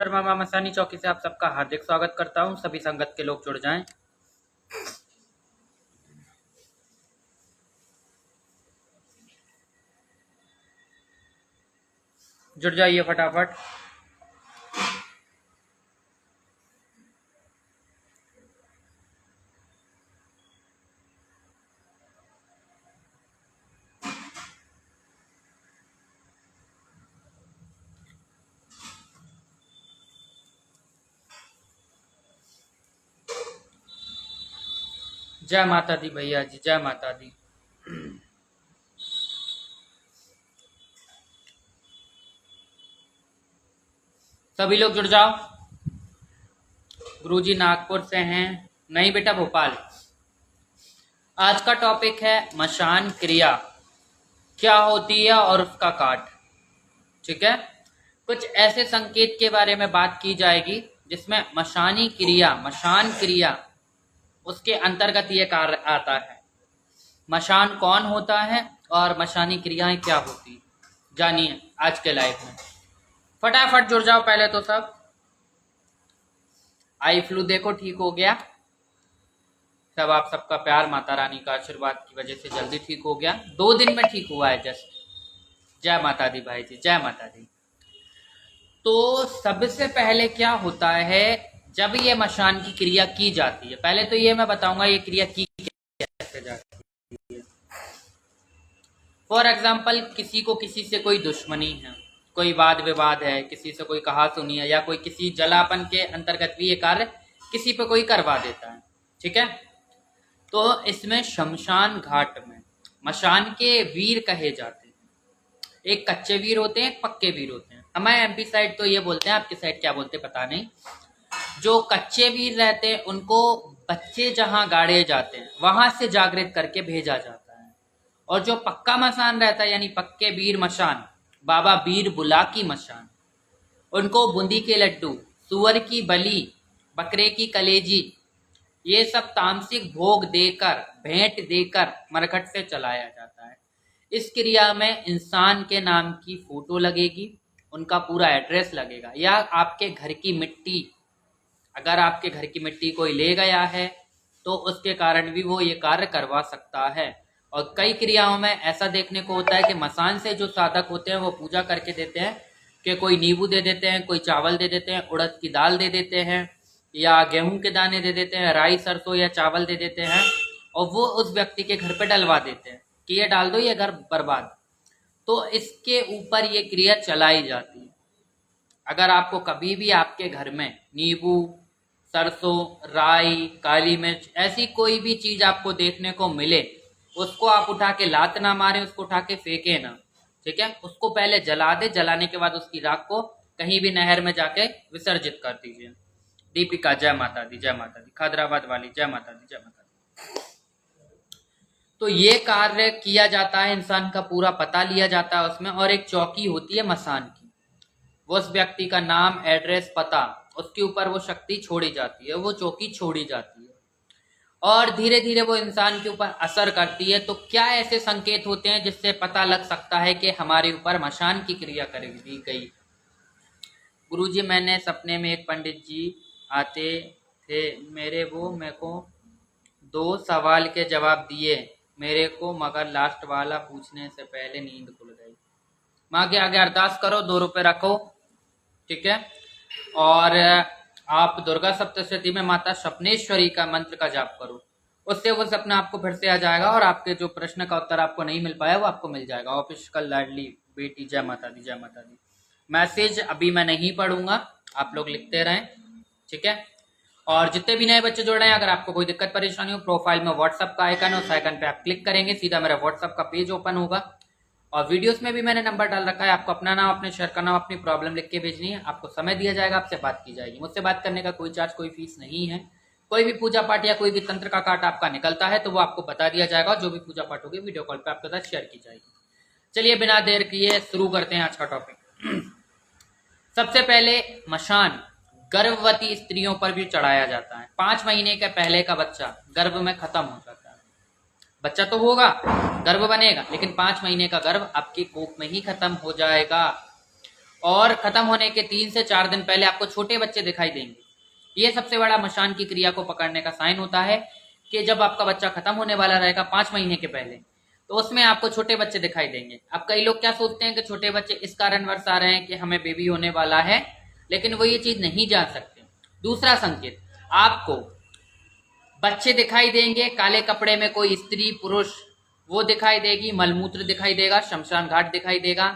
मामा मसानी चौकी से आप सबका हार्दिक स्वागत करता हूं। सभी संगत के लोग जुड़ जाएं। जुड़ जाइए फटाफट। जय माता दी भैया जी, जय माता दी। सभी लोग जुड़ जाओ। गुरुजी नागपुर से हैं। नहीं बेटा, भोपाल। आज का टॉपिक है मशान क्रिया क्या होती है और उसका काट। ठीक है, कुछ ऐसे संकेत के बारे में बात की जाएगी जिसमें मशान क्रिया उसके अंतर्गत ये कार्य आता है। मशान कौन होता है और मशानी क्रियाएं क्या होती, जानिए आज के लाइफ में। फटाफट जुड़ जाओ पहले तो सब। आई फ्लू देखो ठीक हो गया सब। आप सबका प्यार, माता रानी का आशीर्वाद की वजह से जल्दी ठीक हो गया। 2 दिन में ठीक हुआ है जस्ट। जय माता दी भाई जी, जय माता दी। तो सबसे पहले क्या होता है जब ये मशान की क्रिया की जाती है, पहले तो ये मैं बताऊंगा ये क्रिया की कैसे जाती है। फॉर एग्जाम्पल, किसी को किसी से कोई दुश्मनी है, कोई वाद विवाद है, किसी से कोई कहा सुनी है, या कोई किसी जलापन के अंतर्गत भी ये कार्य किसी पे कोई करवा देता है। ठीक है, तो इसमें शमशान घाट में मशान के वीर कहे जाते हैं। एक कच्चे वीर होते हैं, एक पक्के वीर होते हैं। हमारे एमपी साइड तो ये बोलते हैं, आपकी साइड क्या बोलते हैं पता नहीं। जो कच्चे वीर रहते हैं उनको बच्चे जहां गाड़े जाते हैं वहां से जागृत करके भेजा जाता है। और जो पक्का मशान रहता है, यानी पक्के वीर मशान, बाबा वीर बुला की मशान, उनको बूंदी के लड्डू, सुअर की बलि, बकरे की कलेजी, ये सब तामसिक भोग देकर, भेंट देकर मरघट से चलाया जाता है। इस क्रिया में इंसान के नाम की फोटो लगेगी, उनका पूरा एड्रेस लगेगा, या आपके घर की मिट्टी, अगर आपके घर की मिट्टी कोई ले गया है तो उसके कारण भी वो ये कार्य करवा सकता है। और कई क्रियाओं में ऐसा देखने को होता है कि मसान से जो साधक होते हैं वो पूजा करके देते हैं कि कोई नींबू दे देते हैं, कोई चावल दे देते हैं, उड़द की दाल दे देते हैं, या गेहूं के दाने दे देते हैं, राई सरसों या चावल दे देते हैं, और वो उस व्यक्ति के घर पे डलवा देते हैं कि ये डाल दो, ये घर बर्बाद। तो इसके ऊपर ये क्रिया चलाई जाती है। अगर आपको कभी भी आपके घर में नींबू, सरसों, राई, काली मिर्च, ऐसी कोई भी चीज आपको देखने को मिले, उसको आप उठा के लात ना मारे, उसको उठा के फेंके ना। ठीक है, उसको पहले जला दे, जलाने के बाद उसकी राख को कहीं भी नहर में जाके विसर्जित कर दीजिए। दीपिका जय माता दी, जय माता दी। खैदराबाद वाली जय माता दी, जय माता दी। तो ये कार्य किया जाता है, इंसान का पूरा पता लिया जाता है उसमें, और एक चौकी होती है मसान की। वो उस व्यक्ति का नाम, एड्रेस, पता, उसके ऊपर वो शक्ति छोड़ी जाती है, वो चौकी छोड़ी जाती है, और धीरे धीरे वो इंसान के ऊपर असर करती है। तो क्या ऐसे संकेत होते हैं जिससे पता लग सकता है कि हमारे ऊपर मशान की क्रिया कर दी गई। गुरुजी, मैंने सपने में एक पंडित जी आते थे, मेरे को 2 सवाल के जवाब दिए मेरे को, मगर लास्ट वाला पूछने से पहले नींद खुल गई। माँ के आगे अरदास करो, 2 रुपए रखो। ठीक है, और आप दुर्गा सप्तशती में माता सपनेश्वरी का मंत्र का जाप करो, उससे वो सपना आपको फिर से आ जाएगा, और आपके जो प्रश्न का उत्तर आपको नहीं मिल पाया वो आपको मिल जाएगा। ऑफिस कल लाडली बेटी, जय माता दी, जय माता दी। मैसेज अभी मैं नहीं पढ़ूंगा, आप लोग लिखते रहें। ठीक है, और जितने भी नए बच्चे जुड़ रहे हैं, अगर आपको कोई दिक्कत परेशानी हो, प्रोफाइल में व्हाट्सअप का आइकन है, उस आइकन पे आप क्लिक करेंगे, सीधा मेरा व्हाट्सअप का पेज ओपन होगा। और वीडियोस में भी मैंने नंबर डाल रखा है, आपको अपना नाम, अपने शहर का नाम, अपनी प्रॉब्लम लिख के भेजनी है, आपको समय दिया जाएगा, आपसे बात की जाएगी। मुझसे बात करने का कोई चार्ज, कोई फीस नहीं है। कोई भी पूजा पाठ या कोई भी तंत्र का काट आपका निकलता है तो वो आपको बता दिया जाएगा, जो भी पूजा पाठ होगी वीडियो कॉल पे आपके साथ शेयर की जाएगी। चलिए बिना देर किए शुरू करते हैं आज का टॉपिक। सबसे पहले मशान गर्भवती स्त्रियों पर भी चढ़ाया जाता है। 5 महीने के पहले का बच्चा गर्भ में खत्म हो जाता है। बच्चा तो होगा, गर्भ बनेगा, लेकिन 5 महीने का गर्भ आपकी कोख में ही खत्म हो जाएगा। और खत्म होने के 3 से 4 दिन पहले आपको छोटे बच्चे दिखाई देंगे। ये सबसे बड़ा मशान की क्रिया को पकड़ने का साइन होता है कि जब आपका बच्चा खत्म होने वाला रहेगा 5 महीने के पहले, तो उसमें आपको छोटे बच्चे दिखाई देंगे। अब कई लोग क्या सोचते हैं कि छोटे बच्चे इस कारणवश आ रहे हैं कि हमें बेबी होने वाला है, लेकिन वो ये चीज नहीं जान सकते। दूसरा संकेत, आपको बच्चे दिखाई देंगे, काले कपड़े में कोई स्त्री पुरुष वो दिखाई देगी, मलमूत्र दिखाई देगा, शमशान घाट दिखाई देगा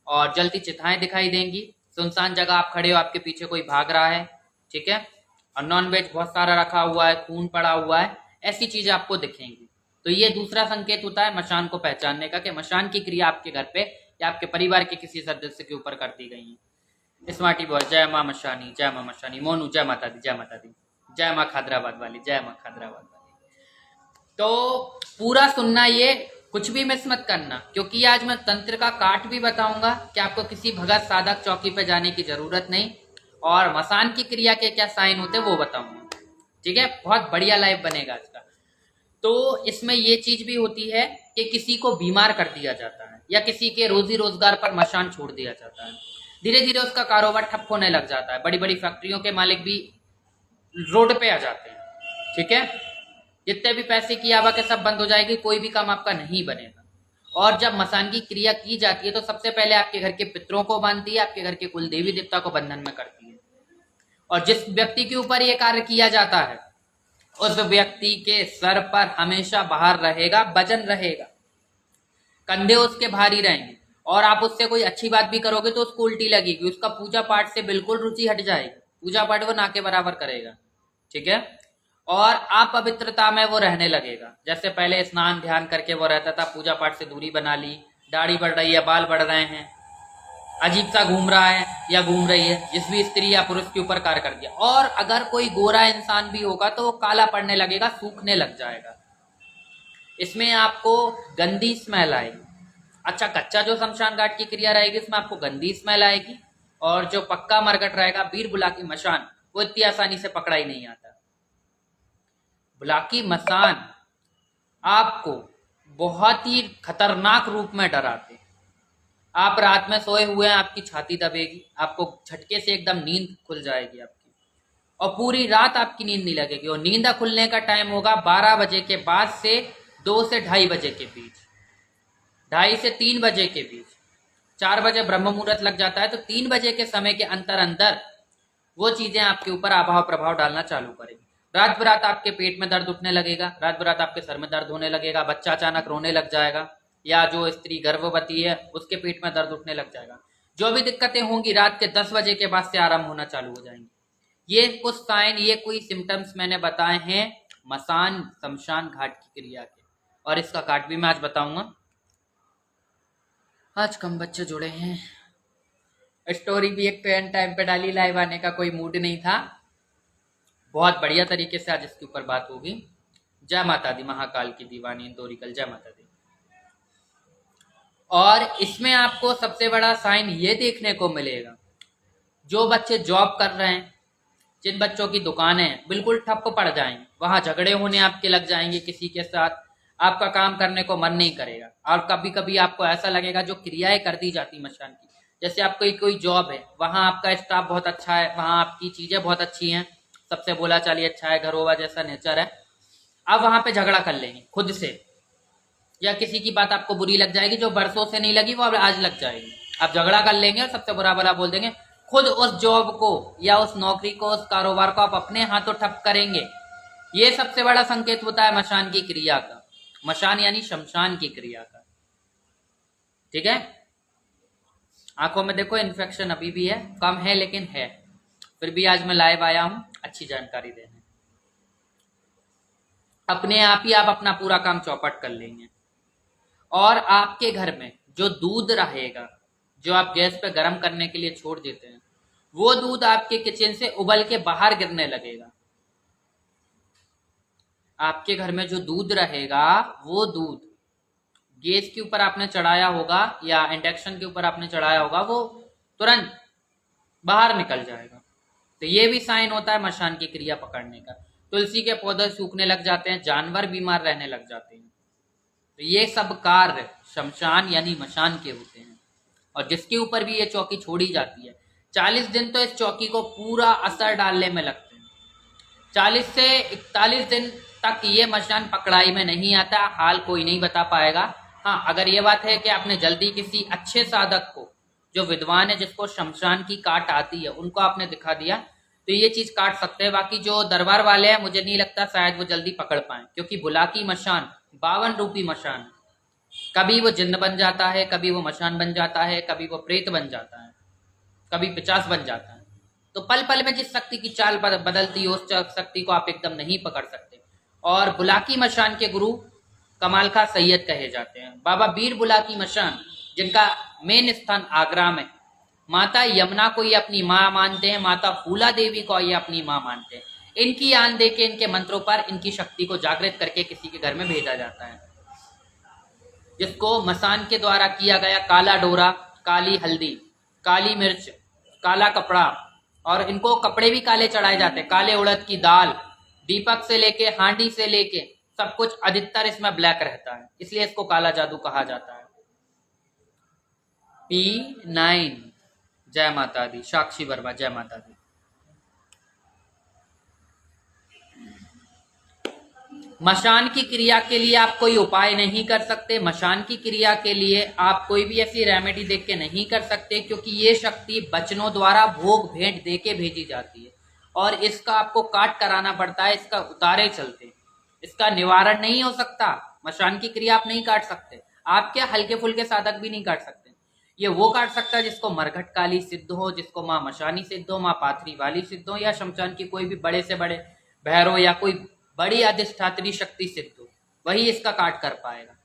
और जलती चिताएं दिखाई देंगी। सुनसान जगह आप खड़े हो, आपके पीछे कोई भाग रहा है, ठीक है, और नॉनवेज बहुत सारा रखा हुआ है, खून पड़ा हुआ है, ऐसी चीजें आपको दिखेंगी। तो ये दूसरा संकेत होता है मशान को पहचानने का कि मशान की क्रिया आपके घर पे या आपके परिवार के किसी सदस्य के ऊपर कर दी गई है। स्मार्टी बॉय, जय माँ मशानी, जय माँ मशानी। मोनू, जय माता दी, जय माता दी, जय माँ खैदराबाद वाली, जय माँ खैदराबाद वाली। तो पूरा सुनना, ये कुछ भी मिस मत करना, क्योंकि आज मैं तंत्र का काट भी बताऊंगा कि आपको किसी भगत साधक चौकी पे जाने की जरूरत नहीं, और मसान की क्रिया के क्या साइन होते हैं वो बताऊंगा, ठीक है। बहुत बढ़िया लाइव बनेगा आज का। तो इसमें ये चीज भी होती है कि किसी को बीमार कर दिया जाता है या किसी के रोजी रोजगार पर मशान छोड़ दिया जाता है, धीरे धीरे उसका कारोबार ठप होने लग जाता है, बड़ी बड़ी फैक्ट्रियों के मालिक भी रोड पे आ जाते हैं, ठीक है। जितने भी पैसे की आवक है सब बंद हो जाएगी, कोई भी काम आपका नहीं बनेगा। और जब मसान की क्रिया की जाती है तो सबसे पहले आपके घर के पितरों को बांधती है, आपके घर के कुल देवी देवता को बंधन में करती है, और जिस व्यक्ति के ऊपर ये कार्य किया जाता है उस व्यक्ति के सर पर हमेशा भार रहेगा, वजन रहेगा, कंधे उसके भारी रहेंगे, और आप उससे कोई अच्छी बात भी करोगे तो उसको उल्टी लगेगी, उसका पूजा पाठ से बिल्कुल रुचि हट जाएगी, पूजा पाठ वो ना के बराबर करेगा, ठीक है। और अपवित्रता में वो रहने लगेगा, जैसे पहले स्नान ध्यान करके वो रहता था, पूजा पाठ से दूरी बना ली, दाढ़ी बढ़ रही है, बाल बढ़ रहे हैं, अजीब सा घूम रहा है या घूम रही है, जिस भी स्त्री या पुरुष के ऊपर कार्य कर दिया। और अगर कोई गोरा इंसान भी होगा तो वो काला पड़ने लगेगा, सूखने लग जाएगा, इसमें आपको गंदी स्मेल आएगी। अच्छा, कच्चा जो शमशान घाट की क्रिया रहेगी इसमें आपको गंदी स्मेल आएगी, और जो पक्का मरकट रहेगा बीर बुलाकी मशान, वो इतनी आसानी से पकड़ा ही नहीं आता। बुलाकी मसान आपको बहुत ही खतरनाक रूप में डराते। आप रात में सोए हुए हैं, आपकी छाती दबेगी, आपको झटके से एकदम नींद खुल जाएगी आपकी, और पूरी रात आपकी नींद नहीं लगेगी। और नींद खुलने का टाइम होगा 12 बजे के बाद से 2 से 2:30 बजे के बीच, 2:30 से 3 बजे के बीच। 4 बजे ब्रह्म मुहूर्त लग जाता है, तो 3 बजे के समय के अंतर अंदर वो चीजें आपके ऊपर अभाव प्रभाव डालना चालू करेगी। रात बरात आपके पेट में दर्द उठने लगेगा, रात बरात आपके सर में दर्द होने लगेगा, बच्चा अचानक रोने लग जाएगा, या जो स्त्री गर्भवती है उसके पेट में दर्द उठने लग जाएगा। जो भी दिक्कतें होंगी रात के 10 बजे के बाद से आराम होना चालू हो जाएंगी। ये कुछ साइन, ये कोई सिम्टम्स मैंने बताए हैं मसान शमशान घाट की क्रिया के, और इसका काट भी मैं आज बताऊंगा। आज कम बच्चे जुड़े हैं, स्टोरी भी एक पेन टाइम पे डाली, लाइव आने का कोई मूड नहीं था। बहुत बढ़िया तरीके से आज इसके ऊपर बात होगी। जय माता दी, महाकाल की दीवानी इंदौरीकल, जय माता दी। और इसमें आपको सबसे बड़ा साइन ये देखने को मिलेगा, जो बच्चे जॉब कर रहे हैं, जिन बच्चों की दुकानें बिल्कुल ठप पड़ जाएंगी, वहां झगड़े होने आपके लग जाएंगे किसी के साथ, आपका काम करने को मन नहीं करेगा, और कभी कभी आपको ऐसा लगेगा जो क्रियाएं कर दी जाती मशान की, जैसे आपको कोई जॉब है, वहां आपका स्टाफ बहुत अच्छा है, वहां आपकी चीजें बहुत अच्छी हैं, सबसे बोला चाली अच्छा है, घरोवा जैसा नेचर है, आप वहां पे झगड़ा कर लेंगे खुद से, या किसी की बात आपको बुरी लग जाएगी जो बरसों से नहीं लगी वो अब आज लग जाएगी, आप झगड़ा कर लेंगे और सबसे बुरा भला बोल देंगे, खुद उस जॉब को या उस नौकरी को, उस कारोबार को आप अपने हाथों ठप करेंगे। ये सबसे बड़ा संकेत होता है मशान की क्रिया का, मशान यानी शमशान की क्रिया का, ठीक है। आंखों में देखो इन्फेक्शन अभी भी है, कम है लेकिन है, फिर भी आज मैं लाइव आया हूं अच्छी जानकारी देने। अपने आप ही आप अपना पूरा काम चौपट कर लेंगे। और आपके घर में जो दूध रहेगा, जो आप गैस पे गर्म करने के लिए छोड़ देते हैं, वो दूध आपके किचन से उबल के बाहर गिरने लगेगा। आपके घर में जो दूध रहेगा, वो दूध गैस के ऊपर आपने चढ़ाया होगा या इंडक्शन के ऊपर आपने चढ़ाया होगा, वो तुरंत बाहर निकल जाएगा। तो ये भी साइन होता है मशान की क्रिया पकड़ने का। तुलसी के पौधे सूखने लग जाते हैं, जानवर बीमार रहने लग जाते हैं। तो ये सब कार्य शमशान यानी मशान के होते हैं। और जिसके ऊपर भी ये चौकी छोड़ी जाती है 40 दिन तो इस चौकी को पूरा असर डालने में लगते हैं। 40 से 41 दिन तक ये मशान पकड़ाई में नहीं आता, हाल कोई नहीं बता पाएगा। हाँ, अगर ये बात है कि आपने जल्दी किसी अच्छे साधक को, जो विद्वान है, जिसको शमशान की काट आती है, उनको आपने दिखा दिया तो ये चीज काट सकते हैं। बाकी जो दरबार वाले हैं मुझे नहीं लगता शायद वो जल्दी पकड़ पाए, क्योंकि बुलाकी मशान 52 रूपी मशान है। कभी वो जिन्न बन जाता है, कभी वो मशान बन जाता है, कभी वो प्रेत बन जाता है, कभी पिचास बन जाता है। तो पल पल में जिस शक्ति की चाल बदलती है उस शक्ति को आप एकदम नहीं पकड़ सकते। और बुलाकी मशान के गुरु कमाल खा सैयद कहे जाते हैं, बाबा बीर बुलाकी मशान, जिनका मेन स्थान आगरा में। माता यमुना को ये अपनी माँ मानते हैं, माता फूला देवी को ये अपनी माँ मानते हैं। इनकी आन दे के, इनके मंत्रों पर इनकी शक्ति को जागृत करके किसी के घर में भेजा जाता है, जिसको मसान के द्वारा किया गया काला डोरा, काली हल्दी, काली मिर्च, काला कपड़ा, और इनको कपड़े भी काले चढ़ाए जाते हैं, काले उड़द की दाल, दीपक से लेके हांडी से लेके सब कुछ अधिकतर इसमें ब्लैक रहता है, इसलिए इसको काला जादू कहा जाता है। P9 जय माता दी। साक्षी वर्मा जय माता दी। मशान की क्रिया के लिए आप कोई उपाय नहीं कर सकते, मशान की क्रिया के लिए आप कोई भी ऐसी रेमेडी देख के नहीं कर सकते, क्योंकि ये शक्ति बचनों द्वारा भोग भेंट दे के भेजी जाती है और इसका आपको काट कराना पड़ता है, इसका उतारे चलते, इसका निवारण नहीं हो सकता। मशान की क्रिया आप नहीं काट सकते, आप क्या हल्के फुल्के साधक भी नहीं काट सकते। ये वो काट सकता है जिसको मरघट काली सिद्ध हो, जिसको माँ मशानी सिद्ध हो, माँ पाथरी वाली सिद्ध हो, या शमशान की कोई भी बड़े से बड़े भैरव या कोई बड़ी अधिष्ठात्री शक्ति सिद्ध हो, वही इसका काट कर पाएगा।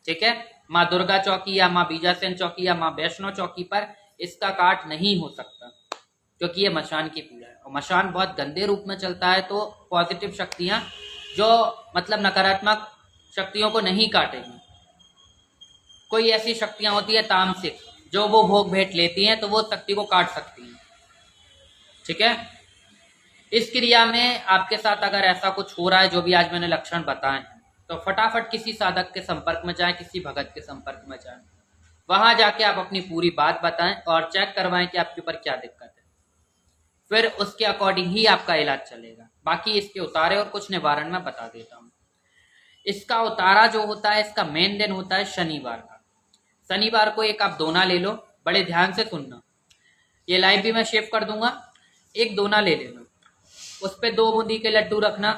ठीक है, माँ दुर्गा चौकी या माँ बीजासेन चौकी या माँ वैष्णो चौकी पर इसका काट नहीं हो सकता, क्योंकि ये मशान की पीड़ा है और मशान बहुत गंदे रूप में चलता है। तो पॉजिटिव शक्तियां, जो मतलब नकारात्मक शक्तियों को नहीं काटेगी। कोई ऐसी शक्तियां होती है तामसिक, जो वो भोग भेंट लेती हैं तो वो शक्ति को काट सकती हैं। ठीक है, इस क्रिया में आपके साथ अगर ऐसा कुछ हो रहा है जो भी आज मैंने लक्षण बताए हैं, तो फटाफट किसी साधक के संपर्क में जाएं, किसी भगत के संपर्क में जाएं, वहां जाके आप अपनी पूरी बात बताएं और चेक करवाएं कि आपके ऊपर क्या दिक्कत है, फिर उसके अकॉर्डिंग ही आपका इलाज चलेगा। बाकी इसके उतारे और कुछ निवारण मैं बता देता हूँ। इसका उतारा जो होता है, इसका मेन दिन होता है शनिवार का। शनिवार को एक आप दोना ले लो, बड़े ध्यान से सुनना, ये लाइव भी मैं शेव कर दूंगा। एक दोना ले लेना, उस पे 2 बूंदी के लड्डू रखना,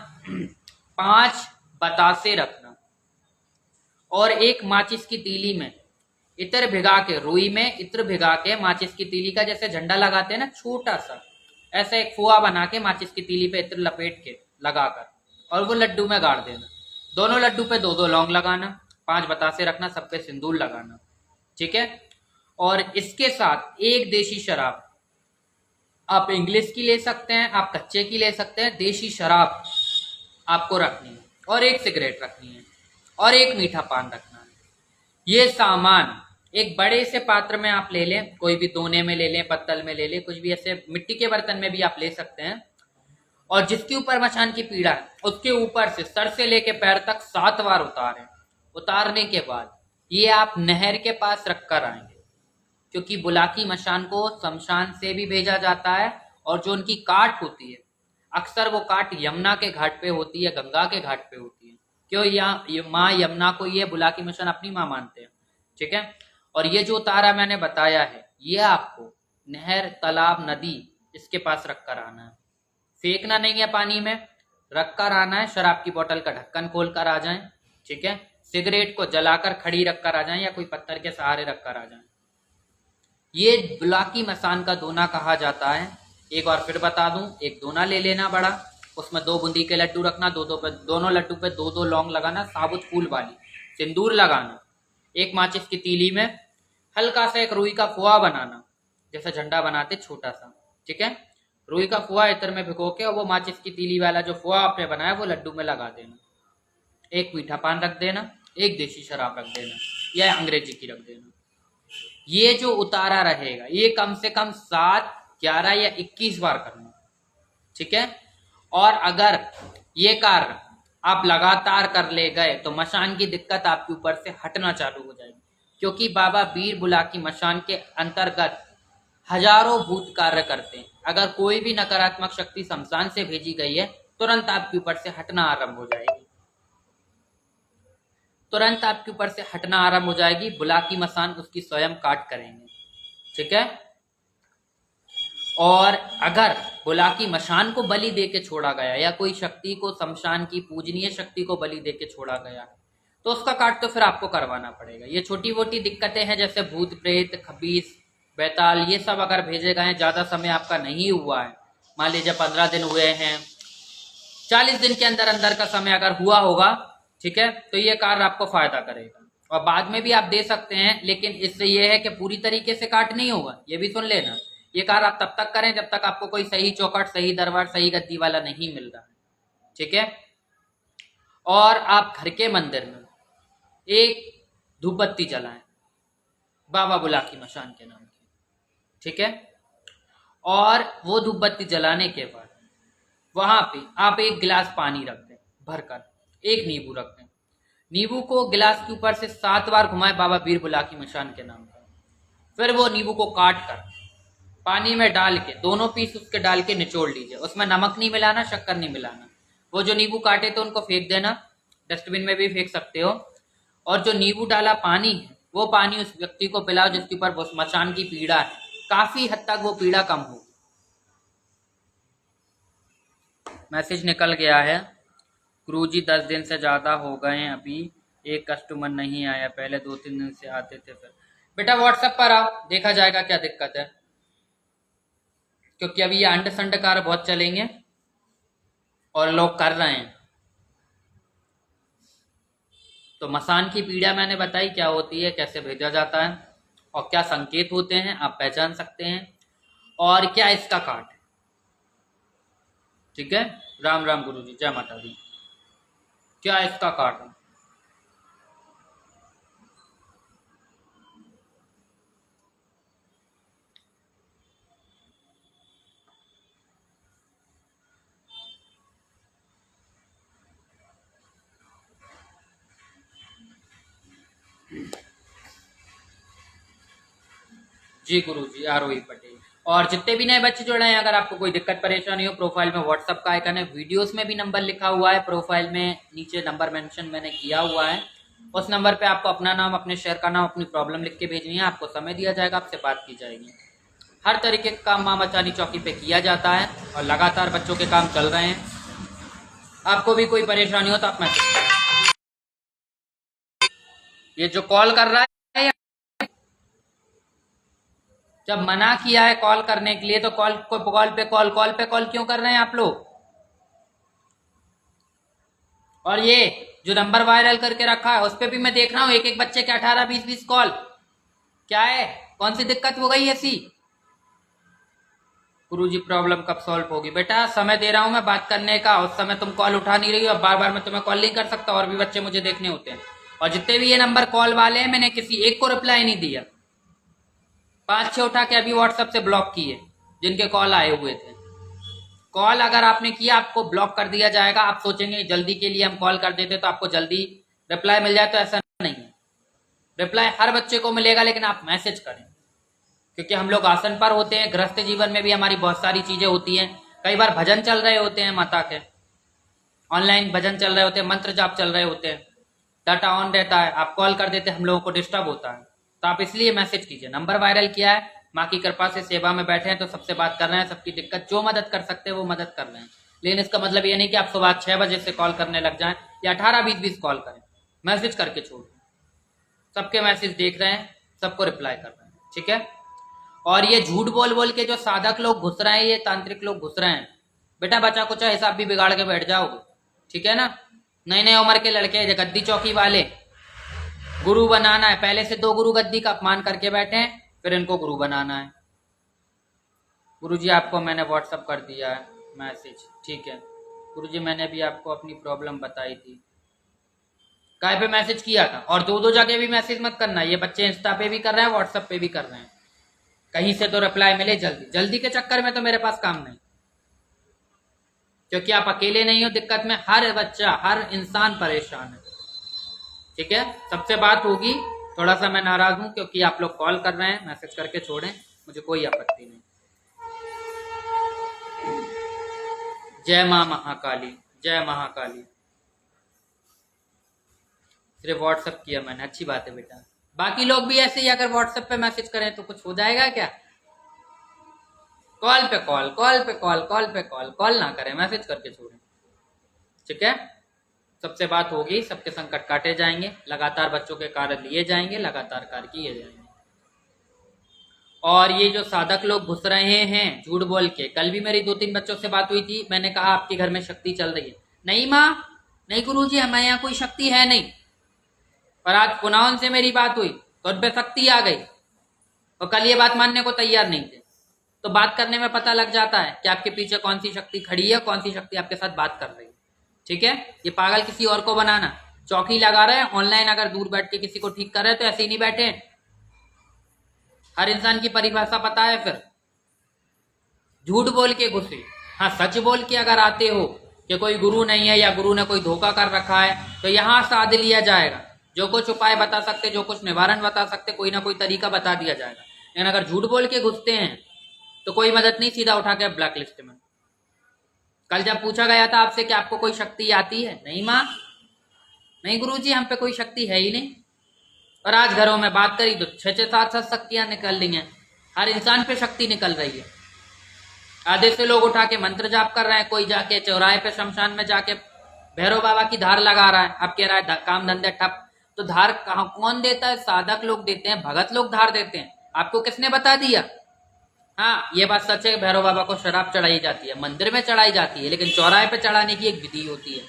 5 बतासे रखना, और एक माचिस की तीली में इत्र भिगा के, रुई में इत्र भिगा के, माचिस की तीली का जैसे झंडा लगाते हैं ना, छोटा सा ऐसा एक फुआ बना के माचिस की तीली पे इत्र लपेट के लगाकर, और वो लड्डू में गाड़ देना। दोनों लड्डू पे 2-2 लौंग लगाना, 5 बतासे रखना, सब पे सिंदूर लगाना। ठीक है, और इसके साथ एक देशी शराब, आप इंग्लिश की ले सकते हैं, आप कच्चे की ले सकते हैं, देशी शराब आपको रखनी है, और एक सिगरेट रखनी है, और एक मीठा पान रखना है। ये सामान एक बड़े से पात्र में आप ले लें, कोई भी दोने में ले लें, पत्तल में ले लें, कुछ भी ऐसे मिट्टी के बर्तन में भी आप ले सकते हैं। और जिसके ऊपर मशान की पीड़ा है उसके ऊपर से सर से लेके पैर तक 7 बार उतारें। उतारने के बाद ये आप नहर के पास रखकर आएंगे, क्योंकि बुलाकी मशान को शमशान से भी भेजा जाता है, और जो उनकी काट होती है अक्सर वो काट यमुना के घाट पे होती है, गंगा के घाट पे होती है। क्यों? यहाँ माँ यमुना को ये बुलाकी मशान अपनी माँ मानते हैं। ठीक है, और ये जो उतारा मैंने बताया है, ये आपको नहर, तालाब, नदी इसके पास रखकर आना है। फेंकना नहीं है पानी में, रखकर आना है। शराब की बोतल का ढक्कन खोल कर आ जाएं। ठीक है, सिगरेट को जलाकर खड़ी रखकर आ जाएं, या कोई पत्थर के सहारे रखकर आ जाएं। ये बुलाकी मसान का दोना कहा जाता है। एक बार फिर बता दूं, एक दोना ले लेना बड़ा, उसमें 2 बूंदी के लड्डू रखना, दोनों लड्डू पे 2-2 लौंग लगाना, साबुत फूल वाली, सिंदूर लगाना, एक माचिस की तीली में हल्का सा एक रुई का फुआ बनाना, जैसा झंडा बनाते छोटा सा। ठीक है, रुई का फुआ इत्र में भिगो के, और वो माचिस की तीली वाला जो फुआ आपने बनाया वो लड्डू में लगा देना। एक मीठा पान रख देना, एक देशी शराब रख देना, या अंग्रेजी की रख देना। ये जो उतारा रहेगा ये कम से कम 7, 11 या 21 बार करना। ठीक है, और अगर ये कार्य आप लगातार कर ले गए तो मशान की दिक्कत आपके ऊपर से हटना चालू हो जाएगी। क्योंकि बाबा बीर बुलाकी मशान के अंतर्गत हजारों भूत कार्य करते हैं। अगर कोई भी नकारात्मक शक्ति शमशान से भेजी गई है, तुरंत आपके ऊपर से हटना आरंभ हो जाएगी, तुरंत आपके ऊपर से हटना आरंभ हो जाएगी। बुलाकी मसान उसकी स्वयं काट करेंगे, ठीक है। और अगर बुलाकी मशान को बलि दे के छोड़ा गया या कोई शक्ति को, शमशान की पूजनीय शक्ति को बलि दे के छोड़ा गया, तो उसका काट तो फिर आपको करवाना पड़ेगा। ये छोटी मोटी दिक्कतें हैं, जैसे भूत प्रेत, खबीस, बैताल, ये सब अगर भेजे गए, ज्यादा समय आपका नहीं हुआ है, मान लीजिए 15 दिन हुए हैं, 40 दिन के अंदर अंदर का समय अगर हुआ होगा, ठीक है, तो ये कार्य आपको फायदा करेगा। और बाद में भी आप दे सकते हैं, लेकिन इससे ये है कि पूरी तरीके से काट नहीं होगा, ये भी सुन लेना। ये कार्य आप तब तक करें जब तक आपको कोई सही चौखट, सही दरबार, सही गद्दी वाला नहीं मिल रहा है, ठीक है। और आप घर के मंदिर में एक धूप बत्ती जलाएं बाबा बुलाकी मशान के नाम की, ठीक है। और वो धूप बत्ती जलाने के बाद वहां पे आप एक गिलास पानी रख दें भरकर, एक नींबू रख दें, नींबू को गिलास के ऊपर से 7 बार घुमाए बाबा बीर बुलाकी मशान के नाम पर। फिर वो नींबू को काट कर पानी में डाल के, दोनों पीस उसके डाल के निचोड़ लीजिए। उसमें नमक नहीं मिलाना, शक्कर नहीं मिलाना। वो जो नींबू काटे थे उनको फेंक देना, डस्टबिन में भी फेंक सकते हो। और जो नींबू डाला पानी है, वो पानी उस व्यक्ति को पिलाओ जिसके ऊपर मचान की पीड़ा है। काफी हद तक वो पीड़ा कम होगी। मैसेज निकल गया है, गुरुजी 10 दिन से ज्यादा हो गए हैं, अभी एक कस्टमर नहीं आया, पहले 2-3 दिन से आते थे। फिर बेटा व्हाट्सएप पर आओ, देखा जाएगा क्या दिक्कत है, क्योंकि अभी ये अंड संड कार बहुत चलेंगे और लोग कर रहे हैं। तो मसान की पीड़ा मैंने बताई क्या होती है, कैसे भेजा जाता है और क्या संकेत होते हैं, आप पहचान सकते हैं, और क्या इसका काट है, ठीक है। राम राम गुरुजी, जय माता दी। क्या इसका काट है? जी गुरुजी, आरोही पटेल। और जितने भी नए बच्चे जुड़े हैं, अगर आपको कोई दिक्कत परेशानी हो, प्रोफाइल में व्हाट्सएप का आइकन है, वीडियोस में भी नंबर लिखा हुआ है, प्रोफाइल में नीचे नंबर मेंशन मैंने किया हुआ है। उस नंबर पे आपको अपना नाम, अपने शहर का नाम, अपनी प्रॉब्लम लिख के भेजनी है। आपको समय दिया जाएगा, आपसे बात की जाएगी। हर तरीके का काम माँ मचानी चौकी पे किया जाता है और लगातार बच्चों के काम चल रहे हैं। आपको भी कोई परेशानी हो तो आप मैसेज करें। ये जो कॉल कर रहा है, जब मना किया है कॉल करने के लिए, तो कॉल पे कॉल क्यों कर रहे हैं आप लोग? और ये जो नंबर वायरल करके रखा है, उस पर भी मैं देख रहा हूँ एक एक बच्चे के 18-20 कॉल। क्या है, कौन सी दिक्कत हो गई ऐसी? गुरुजी प्रॉब्लम कब सॉल्व होगी? बेटा समय दे रहा हूं मैं बात करने का, उस समय तुम कॉल उठा नहीं रही हो। बार बार मैं तुम्हें कॉल नहीं कर सकता, और भी बच्चे मुझे देखने होते हैं। और जितने भी ये नंबर कॉल वाले हैं, मैंने किसी एक को रिप्लाई नहीं दिया। 5-6 उठा के अभी व्हाट्सएप से ब्लॉक किए जिनके कॉल आए हुए थे। कॉल अगर आपने किया, आपको ब्लॉक कर दिया जाएगा। आप सोचेंगे जल्दी के लिए हम कॉल कर देते तो आपको जल्दी रिप्लाई मिल जाए, तो ऐसा नहीं है। रिप्लाई हर बच्चे को मिलेगा, लेकिन आप मैसेज करें, क्योंकि हम लोग आसन पर होते हैं। गृहस्थ जीवन में भी हमारी बहुत सारी चीजें होती हैं। कई बार भजन चल रहे होते हैं माता के, ऑनलाइन भजन चल रहे होते हैं, मंत्र जाप चल रहे होते हैं, डाटा ऑन रहता है, आप कॉल कर देते हैं, हम लोगों को डिस्टर्ब होता है। तो आप इसलिए मैसेज कीजिए। नंबर वायरल किया है, माँ की कृपा से सेवा में बैठे हैं, तो सबसे बात कर रहे हैं, सबकी दिक्कत जो मदद कर सकते हैं वो मदद कर रहे हैं। लेकिन इसका मतलब ये नहीं कि आप सुबह 6 बजे से कॉल करने लग जाएं या 18-20 कॉल करें। मैसेज करके छोड़, सबके मैसेज देख रहे हैं, सबको रिप्लाई कर रहे हैं, ठीक है। और ये झूठ बोल बोल के जो साधक लोग घुस रहे हैं, ये तांत्रिक लोग घुस रहे हैं, बेटा बचा कुचा हिसाब भी बिगाड़ के बैठ जाओगे, ठीक है ना। नए नए उम्र के लड़के गद्दी चौकी वाले, गुरु बनाना है, पहले से 2 गुरु गद्दी का अपमान करके बैठे हैं, फिर इनको गुरु बनाना है। गुरुजी आपको मैंने व्हाट्सअप कर दिया है मैसेज, ठीक है। गुरुजी मैंने भी आपको अपनी प्रॉब्लम बताई थी। काय पे मैसेज किया था? और 2-2 जगह भी मैसेज मत करना। ये बच्चे इंस्टा पे भी कर रहे हैं, व्हाट्सएप पे भी कर रहे हैं। कहीं से तो रिप्लाई मिले जल्दी। जल्दी के चक्कर में तो मेरे पास काम नहीं, क्योंकि आप अकेले नहीं हो दिक्कत में। हर बच्चा, हर इंसान परेशान है, ठीक है। सबसे बात होगी थोड़ा सा मैं नाराज हूँ क्योंकि आप लोग कॉल कर रहे हैं, मैसेज करके छोड़ें, मुझे कोई आपत्ति नहीं। जय माँ महाकाली, जय महाकाली। सिर्फ व्हाट्सएप किया मैंने, अच्छी बात है बेटा। बाकी लोग भी ऐसे ही अगर व्हाट्सएप पे मैसेज करें तो कुछ हो जाएगा क्या? कॉल पे कॉल, कॉल पे कॉल, कॉल पे कॉल, कॉल ना करें, मैसेज करके छोड़ें, ठीक है? सबसे बात होगी, सबके संकट काटे जाएंगे, लगातार बच्चों के कार्य लिए जाएंगे, लगातार कार्य किए जाएंगे। और ये जो साधक लोग घुस रहे हैं झूठ बोल के, कल भी मेरी 2-3 बच्चों से बात हुई थी, मैंने कहा आपके घर में शक्ति चल रही है। नहीं माँ, नहीं गुरुजी, हमारे यहाँ कोई शक्ति है नहीं। पर आज पुनः उनसे मेरी बात हुई तो उन पे शक्ति आ गई, और कल ये बात मानने को तैयार नहीं थे। तो बात करने में पता लग जाता है कि आपके पीछे कौन सी शक्ति खड़ी है, कौन सी शक्ति आपके साथ बात कर रही है, ठीक है? ये पागल किसी और को बनाना, चौकी लगा रहे हैं ऑनलाइन, अगर दूर बैठ के किसी को ठीक कर रहे हैं तो ऐसे ही नहीं बैठे। हर इंसान की परिभाषा पता है। फिर झूठ बोल के घुसे, हाँ सच बोल के अगर आते हो कि कोई गुरु नहीं है या गुरु ने कोई धोखा कर रखा है, तो यहां साध लिया जाएगा। जो कुछ उपाय बता सकते, जो कुछ निवारण बता सकते, कोई ना कोई तरीका बता दिया जाएगा। लेकिन अगर झूठ बोल के घुसते हैं तो कोई मदद नहीं, सीधा उठा के ब्लैक लिस्ट में। कल जब पूछा गया था आपसे कि आपको कोई शक्ति आती है, नहीं माँ, नहीं गुरुजी, हम पे कोई शक्ति है ही नहीं। और आज घरों में बात करी तो 6-7 शक्तियां निकल रही हैं, हर इंसान पे शक्ति निकल रही है। आधे से लोग उठा के मंत्र जाप कर रहे हैं, कोई जाके चौराहे पे शमशान में जाके भैरव बाबा की धार लगा रहा है। अब कह रहा है काम धंधे ठप। तो धार कौन देता है? साधक लोग देते हैं, भगत लोग धार देते हैं। आपको किसने बता दिया? हाँ, ये बात सच है, भैरव बाबा को शराब चढ़ाई जाती है, मंदिर में चढ़ाई जाती है, लेकिन चौराहे पे चढ़ाने की एक विधि होती है।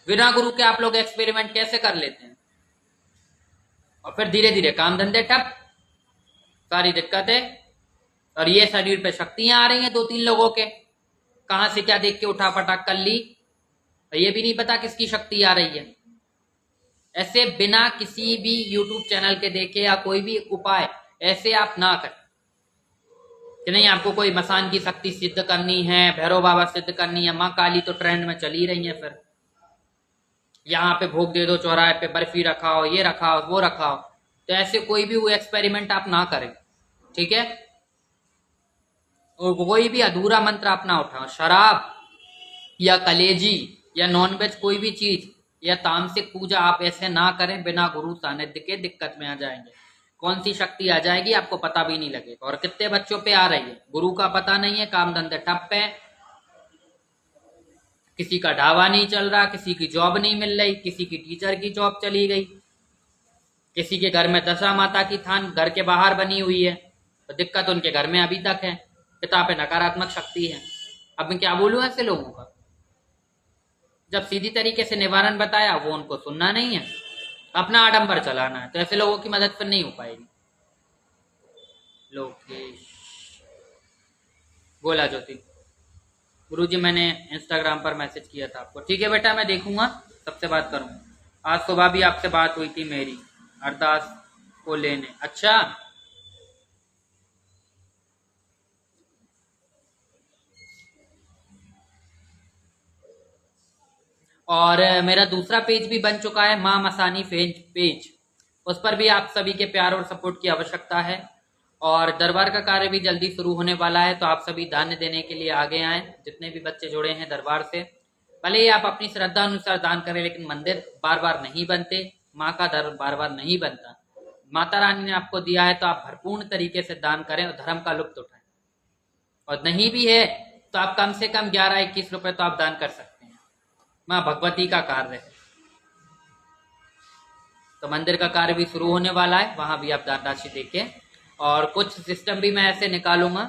बिना गुरु के आप लोग एक्सपेरिमेंट कैसे कर लेते हैं? और फिर धीरे धीरे काम धंधे ठप, सारी दिक्कतें। और ये शरीर पे शक्तियां आ रही हैं 2-3 लोगों के, कहां से क्या देख के उठा पटाख कर ली, और ये भी नहीं पता किसकी शक्ति आ रही है। ऐसे बिना किसी भी YouTube चैनल के देखे या कोई भी उपाय ऐसे आप ना करें कि नहीं आपको कोई मसान की शक्ति सिद्ध करनी है, भैरव बाबा सिद्ध करनी है, माँ काली तो ट्रेंड में चली रही है। फिर यहाँ पे भोग दे दो, चौराहे पे बर्फी रखाओ, ये रखाओ, वो रखाओ। तो ऐसे कोई भी वो एक्सपेरिमेंट आप ना करें, ठीक है? और कोई भी अधूरा मंत्र आप ना उठाओ। शराब या कलेजी या नॉनवेज कोई भी चीज या तामसिक पूजा आप ऐसे ना करें बिना गुरु सानिध्य के, दिक्कत में आ जाएंगे। कौन सी शक्ति आ जाएगी आपको पता भी नहीं लगेगा। और कितने बच्चों पे आ रही है, गुरु का पता नहीं है, काम धंधे ठप है, किसी का ढाबा नहीं चल रहा, किसी की जॉब नहीं मिल रही, किसी की टीचर की जॉब चली गई, किसी के घर में दशा माता की थान घर के बाहर बनी हुई है, तो दिक्कत उनके घर में अभी तक है, पिता पे नकारात्मक शक्ति है। अब मैं क्या बोलूं ऐसे लोगों का? जब सीधी तरीके से निवारण बताया वो उनको सुनना नहीं है, अपना आडंबर चलाना है, तो ऐसे लोगों की मदद फिर नहीं हो पाएगी। लोकेश गोला ज्योति, गुरुजी मैंने इंस्टाग्राम पर मैसेज किया था आपको। ठीक है बेटा, मैं देखूंगा, सबसे बात करूंगा। आज सुबह भी आपसे बात हुई थी मेरी अरदास को लेने। अच्छा, और मेरा दूसरा पेज भी बन चुका है, माँ मसानी पेज, उस पर भी आप सभी के प्यार और सपोर्ट की आवश्यकता है। और दरबार का कार्य भी जल्दी शुरू होने वाला है, तो आप सभी दान देने के लिए आगे आएं। जितने भी बच्चे जुड़े हैं दरबार से, भले ही आप अपनी श्रद्धा अनुसार दान करें, लेकिन मंदिर बार बार नहीं बनते, माँ का दर बार बार नहीं बनता। माता रानी ने आपको दिया है तो आप भरपूर्ण तरीके से दान करें और धर्म का लुत्फ उठाएं। और नहीं भी है तो आप कम से कम 11-21 रुपए तो आप दान कर सकते हैं। माँ भगवती का कार्य है, तो मंदिर का कार्य भी शुरू होने वाला है, वहां भी आप दान राशि देके। और कुछ सिस्टम भी मैं ऐसे निकालूंगा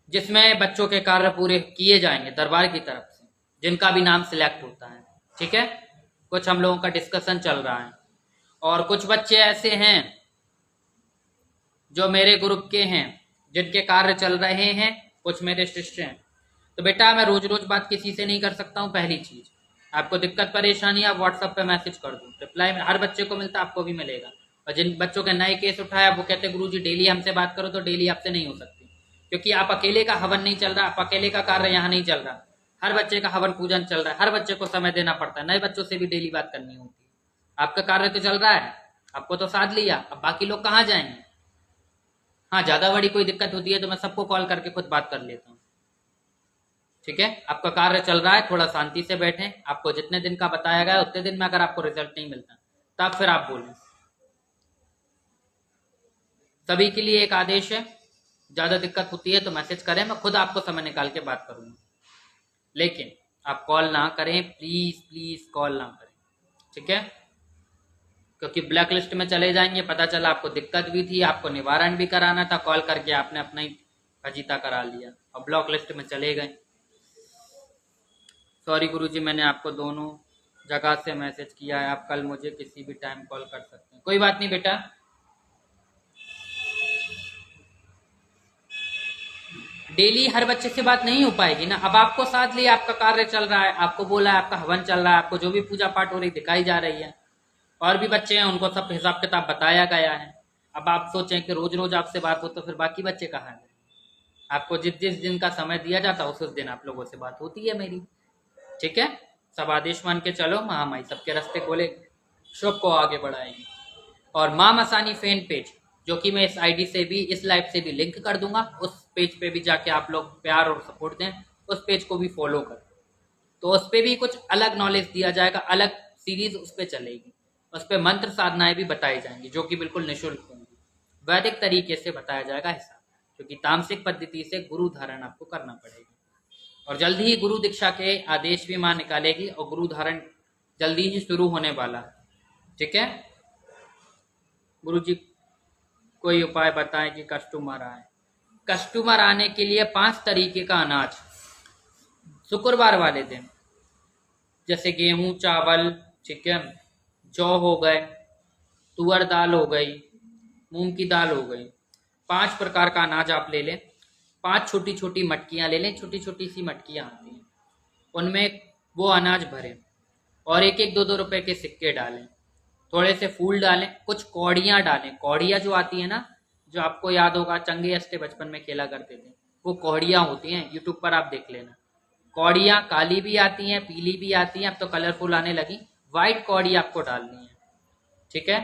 जिसमें बच्चों के कार्य पूरे किए जाएंगे दरबार की तरफ से, जिनका भी नाम सिलेक्ट होता है। ठीक है, कुछ हम लोगों का डिस्कशन चल रहा है। और कुछ बच्चे ऐसे हैं जो मेरे ग्रुप के हैं, जिनके कार्य चल रहे हैं, कुछ मेरे शिष्य हैं। तो बेटा मैं रोज रोज बात किसी से नहीं कर सकता हूँ। पहली चीज, आपको दिक्कत परेशानी आप व्हाट्सएप पे मैसेज कर दो, रिप्लाई हर बच्चे को मिलता, आपको भी मिलेगा। और जिन बच्चों के नए केस उठाया वो कहते गुरुजी डेली हमसे बात करो, तो डेली आपसे नहीं हो सकती, क्योंकि आप अकेले का हवन नहीं चल रहा, आप अकेले का कार्य यहाँ नहीं चल रहा, हर बच्चे का हवन पूजन चल रहा है, हर बच्चे को समय देना पड़ता है, नए बच्चों से भी डेली बात करनी होती है। आपका कार्य तो चल रहा है, आपको तो साध लिया, अब बाकी लोग कहाँ जाएंगे? हाँ, ज्यादा बड़ी कोई दिक्कत होती है तो मैं सबको कॉल करके खुद बात कर लेता हूँ। ठीक है, आपका कार्य चल रहा है, थोड़ा शांति से बैठें। आपको जितने दिन का बताया गया उतने दिन में अगर आपको रिजल्ट नहीं मिलता तब फिर आप बोलें। सभी के लिए एक आदेश है, ज्यादा दिक्कत होती है तो मैसेज करें, मैं खुद आपको समय निकाल के बात करूंगा। लेकिन आप कॉल ना करें, प्लीज प्लीज कॉल ना करें, ठीक है? क्योंकि ब्लैक लिस्ट में चले जाएंगे, पता चला आपको दिक्कत भी थी, आपको निवारण भी कराना था, कॉल करके आपने अपना ही फजीता करा लिया और ब्लॉक लिस्ट में चले गए। सॉरी गुरुजी, मैंने आपको दोनों जगह से मैसेज किया है, आप कल मुझे किसी भी टाइम कॉल कर सकते हैं। कोई बात नहीं बेटा, डेली हर बच्चे से बात नहीं हो पाएगी ना। अब आपको साथ लिया, आपका कार्य चल रहा है, आपको बोला है, आपका हवन चल रहा है, आपको जो भी पूजा पाठ हो रही दिखाई जा रही है, और भी बच्चे हैं उनको सब हिसाब किताब बताया गया है। अब आप सोचें कि रोज रोज आपसे बात हो तो फिर बाकी बच्चे कहाँ हैं? आपको जिस जिस दिन का समय दिया जाता है उस दिन आप लोगों से बात होती है मेरी, ठीक है? सब आदेश मान के चलो, महामाई सबके रास्ते खोले, शुभ को आगे बढ़ाएगी। और माँ मसानी फैन पेज, जो कि मैं इस आईडी से भी, इस लाइव से भी लिंक कर दूंगा, उस पेज पे भी जाके आप लोग प्यार और सपोर्ट दें, उस पेज को भी फॉलो करें। तो उस पे भी कुछ अलग नॉलेज दिया जाएगा, अलग सीरीज उस पर चलेगी, उस पर मंत्र साधनाएं भी बताई जाएंगी जो कि बिल्कुल निःशुल्क होंगी, वैदिक तरीके से बताया जाएगा हिसाब, क्योंकि तामसिक पद्धति से गुरु धारण आपको करना पड़ेगा। और जल्दी ही गुरु दीक्षा के आदेश भी मां निकालेगी और गुरु धारण जल्दी ही शुरू होने वाला है, ठीक है? गुरु जी कोई उपाय बताएं कि कस्टमर आए। कस्टमर आने के लिए 5 तरीके का अनाज शुक्रवार वाले दिन, जैसे गेहूं, चावल, चिकन, जौ हो गए, तुअर दाल हो गई, मूंग की दाल हो गई, 5 प्रकार का अनाज आप ले लें। 5 छोटी छोटी मटकियां ले लें, छोटी छोटी सी मटकियां आती हैं, उनमें वो अनाज भरें और एक एक 2-2 रुपए के सिक्के डालें, थोड़े से फूल डालें, कुछ कौड़ियां डालें। कौड़ियां जो आती है ना, जो आपको याद होगा चंगे अस्ते बचपन में खेला करते थे, वो कौड़ियां होती हैं, यूट्यूब पर आप देख लेना। कौड़ियां काली भी आती हैं, पीली भी आती हैं, अब तो कलरफुल आने लगी। व्हाइट कौड़ी आपको डालनी है, ठीक है?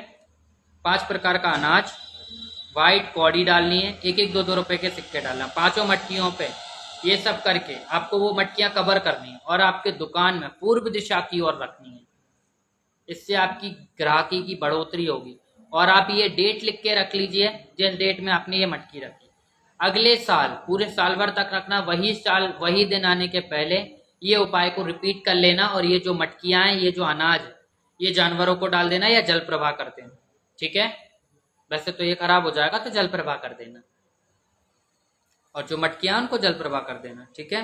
5 प्रकार का अनाज, व्हाइट कौड़ी डालनी है, एक एक 2-2 रुपए के सिक्के डालना, 5 मटकियों पे। ये सब करके आपको वो मटकियां कवर करनी है और आपके दुकान में पूर्व दिशा की ओर रखनी है। इससे आपकी ग्राहकी की बढ़ोतरी होगी। और आप ये डेट लिख के रख लीजिए, जिस डेट में आपने ये मटकी रखी, अगले साल पूरे साल भर तक रखना, वही साल वही दिन आने के पहले ये उपाय को रिपीट कर लेना। और ये जो मटकियां हैं, ये जो अनाज, ये जानवरों को डाल देना या जल प्रवाह कर देना, ठीक है? वैसे तो ये खराब हो जाएगा तो जल प्रवाह कर देना, और जो मटकियां उनको जल प्रवाह कर देना, ठीक है?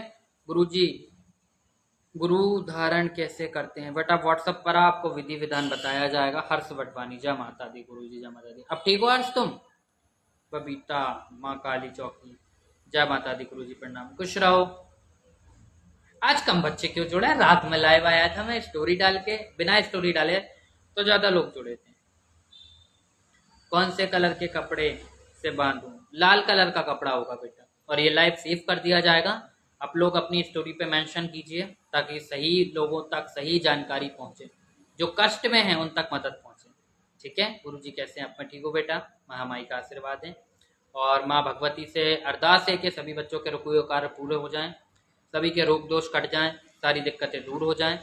गुरुजी गुरु धारण कैसे करते हैं बेटा? व्हाट्सएप पर आपको विधि विधान बताया जाएगा। हर्ष वटवानी, जय माता दी गुरुजी, जय माता दी। अब ठीक हो हर्ष तुम? बबीता, माँ काली चौकी, जय माता दी गुरुजी, प्रणाम, खुश रहो। आज कम बच्चे क्यों जुड़े? रात में लाइव आया था मैं स्टोरी डाल के, बिना स्टोरी डाले तो ज्यादा लोग जुड़े थे। कौन से कलर के कपड़े से बांधूं? लाल कलर का कपड़ा होगा बेटा, और ये लाइव सेव कर दिया जाएगा। आप लोग अपनी स्टोरी पे मेंशन कीजिए ताकि सही लोगों तक सही जानकारी पहुंचे, जो कष्ट में है उन तक मदद पहुंचे, ठीक है? गुरुजी कैसे हैं? आप में ठीक हो बेटा? महामाई का आशीर्वाद है और माँ भगवती से अरदास है कि सभी बच्चों के रुके हुए कार्य पूरे हो जाएं, सभी के रोग दोष कट जाएं, सारी दिक्कतें दूर हो जाएं,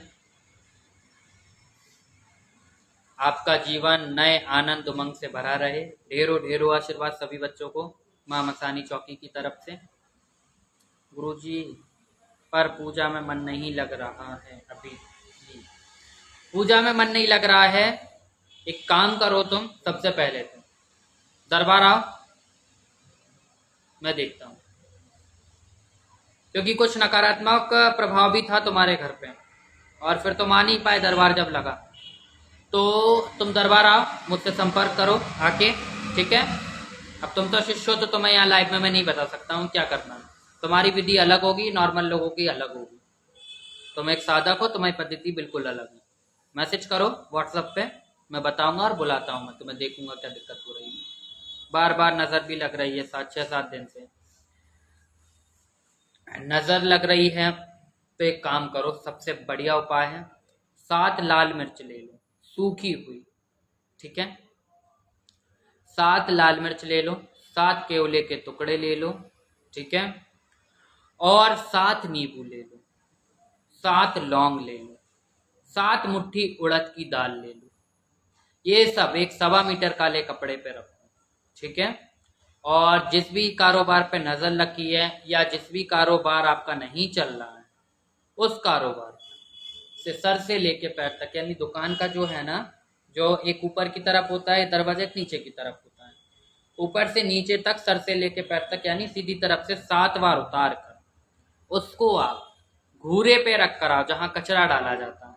आपका जीवन नए आनंद उमंग से भरा रहे। ढेरों ढेरों आशीर्वाद सभी बच्चों को माँ मसानी चौकी की तरफ से। गुरुजी पर पूजा में मन नहीं लग रहा है अभी भी। पूजा में मन नहीं लग रहा है, एक काम करो तुम, सबसे पहले तुम दरबार आओ, मैं देखता हूँ, क्योंकि कुछ नकारात्मक प्रभाव भी था तुम्हारे घर पे, और फिर तुम आ नहीं पाए दरबार जब लगा, तो तुम दरबार आओ, मुझसे संपर्क करो आके, ठीक है? अब तुम तो शिष्य हो तो तुम्हें यहाँ लाइव में मैं नहीं बता सकता हूँ क्या करना है। तुम्हारी विधि अलग होगी, नॉर्मल लोगों की अलग होगी। तुम एक साधक हो, तुम्हारी पद्धति बिल्कुल अलग है। मैसेज करो व्हाट्सएप पे, मैं बताऊंगा और बुलाता हूँ, मैं तुम्हें देखूंगा क्या दिक्कत हो रही है। बार बार नजर भी लग रही है, 6-7 दिन से नजर लग रही है। तो एक काम करो, सबसे बढ़िया उपाय है, 7 लाल मिर्च ले लो, सूखी हुई, ठीक है? 7 लाल मिर्च ले लो, 7 केवले के टुकड़े ले लो, ठीक है, और 7 नींबू ले लो, 7 लौंग ले लो, 7 मुट्ठी उड़द की दाल ले लो। ये सब एक 1.25 मीटर काले कपड़े पे रखो, ठीक है। और जिस भी कारोबार पे नजर लगी है या जिस भी कारोबार आपका नहीं चल रहा है, उस कारोबार से सर से लेके पैर तक, यानी दुकान का जो है ना, जो एक ऊपर की तरफ होता है, दरवाजे के नीचे की तरफ होता है, ऊपर से नीचे तक सर से लेके पैर तक यानी सीधी तरफ से 7 बार उतार कर उसको आप घूरे पे रख कर आओ जहां कचरा डाला जाता है।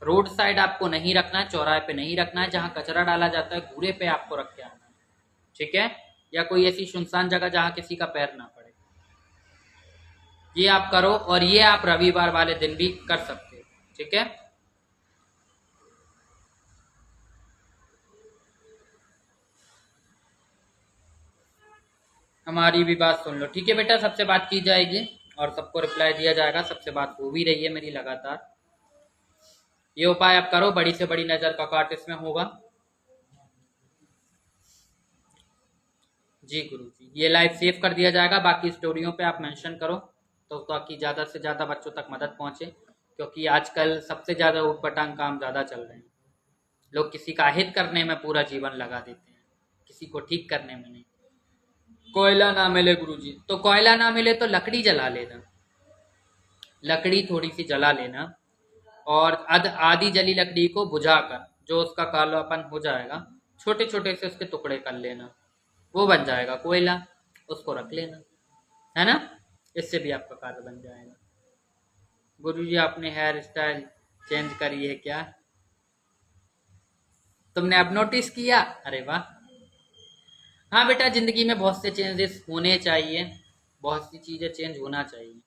रोड साइड आपको नहीं रखना है, चौराहे पे नहीं रखना है, जहां कचरा डाला जाता है घूरे पे आपको रख के आना है, ठीक है, या कोई ऐसी सुनसान जगह जहां किसी का पैर ना पड़े। ये आप करो, और ये आप रविवार वाले दिन भी कर सकते हो, ठीक है। हमारी भी बात सुन लो, ठीक है बेटा, सबसे बात की जाएगी और सबको रिप्लाई दिया जाएगा, सबसे बात हो भी रही है मेरी लगातार। ये उपाय आप करो, बड़ी से बड़ी नजर का काट इसमें होगा। जी गुरु जी, ये लाइव सेव कर दिया जाएगा, बाकी स्टोरियों पे आप मेंशन करो तो ताकि ज़्यादा से ज़्यादा बच्चों तक मदद पहुंचे, क्योंकि आजकल सबसे ज़्यादा उटपटांग काम ज़्यादा चल रहे हैं। लोग किसी का हित करने में पूरा जीवन लगा देते हैं, किसी को ठीक करने में नहीं। कोयला ना मिले गुरु जी, तो कोयला ना मिले तो लकड़ी जला लेना, लकड़ी थोड़ी सी जला लेना, और आधी जली लकड़ी को बुझाकर जो उसका कालापन हो जाएगा, छोटे छोटे से उसके टुकड़े कर लेना, वो बन जाएगा कोयला, उसको रख लेना, है ना, इससे भी आपका कार्य बन जाएगा। गुरुजी आपने हेयर स्टाइल चेंज करी है क्या? तुमने अब नोटिस किया? अरे वाह। हाँ बेटा, जिंदगी में बहुत से चेंजेस होने चाहिए, बहुत सी चीजें चेंज होना चाहिए।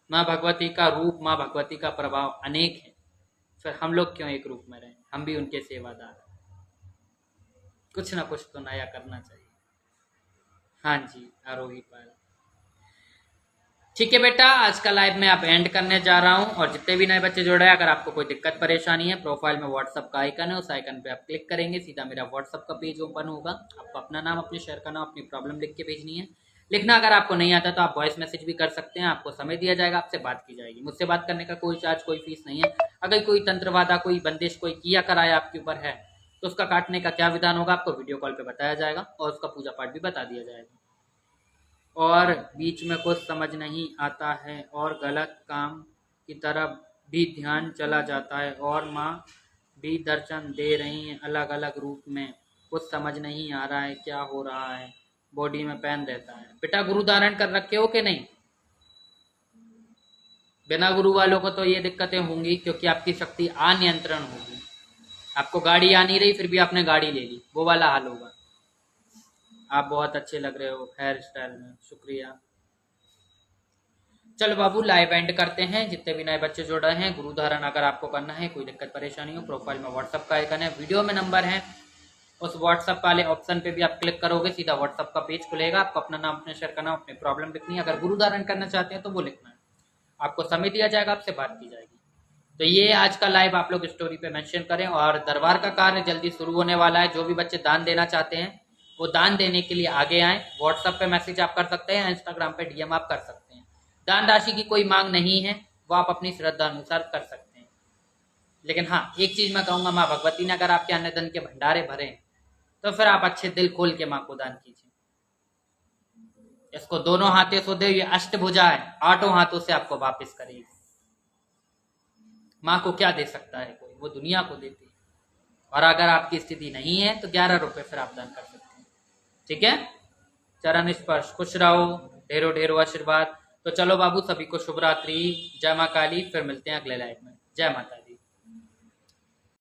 माँ भगवती का रूप, माँ भगवती का प्रभाव अनेक है, फिर हम लोग क्यों एक रूप में रहें? हम भी उनके सेवादार हैं, कुछ ना कुछ तो नया करना चाहिए। हाँ जी आरोही पाल, ठीक है बेटा, आज का लाइव मैं आप एंड करने जा रहा हूँ। और जितने भी नए बच्चे जुड़े हैं, अगर आपको कोई दिक्कत परेशानी है, प्रोफाइल में व्हाट्सअप का आइकन है, उस आइकन पे आप क्लिक करेंगे, सीधा मेरा व्हाट्सअप का पेज ओपन होगा। आपको अपना नाम, अपने शहर का नाम, अपनी प्रॉब्लम लिख के भेजनी है। लिखना अगर आपको नहीं आता तो आप वॉइस मैसेज भी कर सकते हैं, आपको समय दिया जाएगा, आपसे बात की जाएगी। मुझसे बात करने का कोई चार्ज, कोई फीस नहीं है। अगर कोई तंत्रवादा, कोई बंदिश, कोई किया कराया आपके ऊपर है, तो उसका काटने का क्या विधान होगा आपको वीडियो कॉल पे बताया जाएगा, और उसका पूजा पाठ भी बता दिया जाएगा। और बीच में कुछ समझ नहीं आता है और गलत काम की तरफ भी ध्यान चला जाता है, और माँ भी दर्शन दे रही हैं अलग अलग रूप में, कुछ समझ नहीं आ रहा है क्या हो रहा है, बॉडी में पेन रहता है। बेटा गुरु धारण कर रखे हो कि नहीं? बिना गुरु वालों को तो ये दिक्कतें होंगी, क्योंकि आपकी शक्ति अनियंत्रण होगी। आपको गाड़ी आ नहीं रही, फिर भी आपने गाड़ी ले ली, वो वाला हाल होगा। आप बहुत अच्छे लग रहे हो हेयर स्टाइल में, शुक्रिया। चलो बाबू, लाइव एंड करते हैं। जितने भी नए बच्चे जुड़ रहे हैं, गुरु धारण अगर आपको करना है, कोई दिक्कत परेशानी हो, प्रोफाइल में व्हाट्सअप का आइकन है, वीडियो में नंबर है, उस व्हाट्सअप वाले ऑप्शन पे भी आप क्लिक करोगे, सीधा व्हाट्सअप का पेज खुलेगा। आपको अपना नाम, अपने शहर का नाम, अपनी प्रॉब्लम लिखनी है। अगर गुरु धारण करना चाहते हैं तो वो लिखना है, आपको समय दिया जाएगा, आपसे बात की जाएगी। तो ये आज का लाइव आप लोग स्टोरी पे मेंशन करें। और दरबार का कार्य जल्दी शुरू होने वाला है। जो भी बच्चे दान देना चाहते हैं वो दान देने के लिए आगे आए। व्हाट्सएप पे मैसेज आप कर सकते हैं, इंस्टाग्राम पे डीएम आप कर सकते हैं। दान राशि की कोई मांग नहीं है, वो आप अपनी श्रद्धा अनुसार कर सकते हैं। लेकिन हाँ, एक चीज मैं कहूंगा, माँ भगवती ने अगर आपके अन्न धन के भंडारे भरे तो फिर आप अच्छे दिल खोल के माँ को दान कीजिए। इसको दोनों हाथों से दे, ये अष्टभुजा है, 8 हाथों से आपको वापस करेगी। माँ को क्या दे सकता है कोई, वो दुनिया को देती है। और अगर आपकी स्थिति नहीं है तो 11 रुपए फिर आप दान कर सकते हैं, ठीक है। चरण स्पर्श, खुश रहो, ढेरों ढेरों आशीर्वाद। तो चलो बाबू, सभी को शुभ रात्रि, जय माँ काली। फिर मिलते हैं अगले लाइव में। जय माता दी।